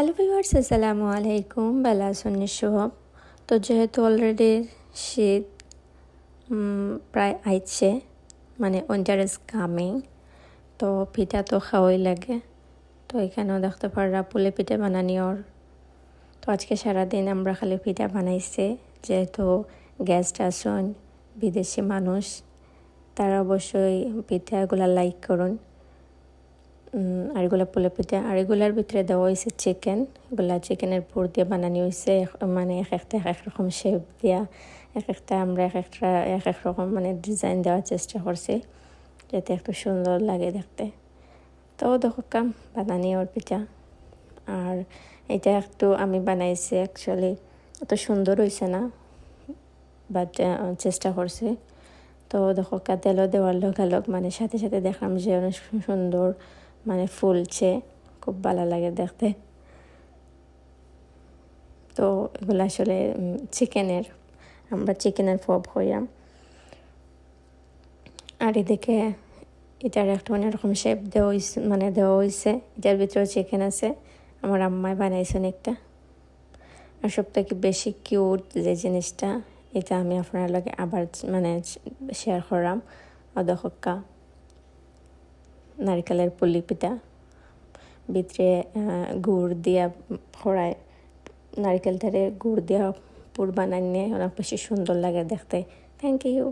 Hello viewers, আসসালামু আলাইকুম। বেলা আসন্নি সোহব। তো যেহেতু অলরেডি শীত প্রায় আইছে, মানে উইন্টার ইজ কামিং, তো পিঠা তো খাওয়াই লাগে। তো এখানেও দেখতে পাররা পুলে পিঠা বানানি ওর। তো আজকে সারাদিন আমরা খালি পিঠা বানাইছে, যেহেতু গেস্ট আসুন বিদেশি মানুষ, তারা অবশ্যই পিঠাগুলা লাইক করুন। আর এগুলো পোলা পিঠা, আর এগুলার ভিতরে দেওয়া হয়েছে চিকেন। এগুলা চিকেনের পুর দিয়ে বানানো হয়েছে, মানে এক একটা এক এক রকম শেপ দিয়া, এক একটা আমরা এক এক রকম মানে ডিজাইন দেওয়ার চেষ্টা করছি, যাতে একটু সুন্দর লাগে দেখতে। তো দেখো কাম বানানি ওর পিঠা। আর এটা একটু আমি বানাইছি, অ্যাকচুয়ালি অত সুন্দর হয়েছে না, বাট চেষ্টা করছি। তো দেখো তেলও দেওয়ার লোক মানে সাথে সাথে দেখলাম যে অনেক সুন্দর মানে ফুলছে, খুব ভালো লাগে দেখতে। তো এগুলো আসলে চিকেনের, আমরা চিকেনের পপ হইয়াম। আর এদিকে এটার একটা অন্যরকম শেপ দেওয়া হয়েছে, এটার ভিতরে চিকেন আছে। আমার আম্মাই বানাইছেন একটা। আর সব থেকে বেশি কিউট যে জিনিসটা, এটা আমি আপনার লগে আবার মানে শেয়ার করলাম। অদহক্কা নারকেলের পুলি পিঠা, ভিতরে গুড় দিয়া ফড়ায়, নারকেলটারে গুড় দিয়া পুর বানাই নিয়ে অনেক বেশি সুন্দর লাগে দেখতে। Thank you.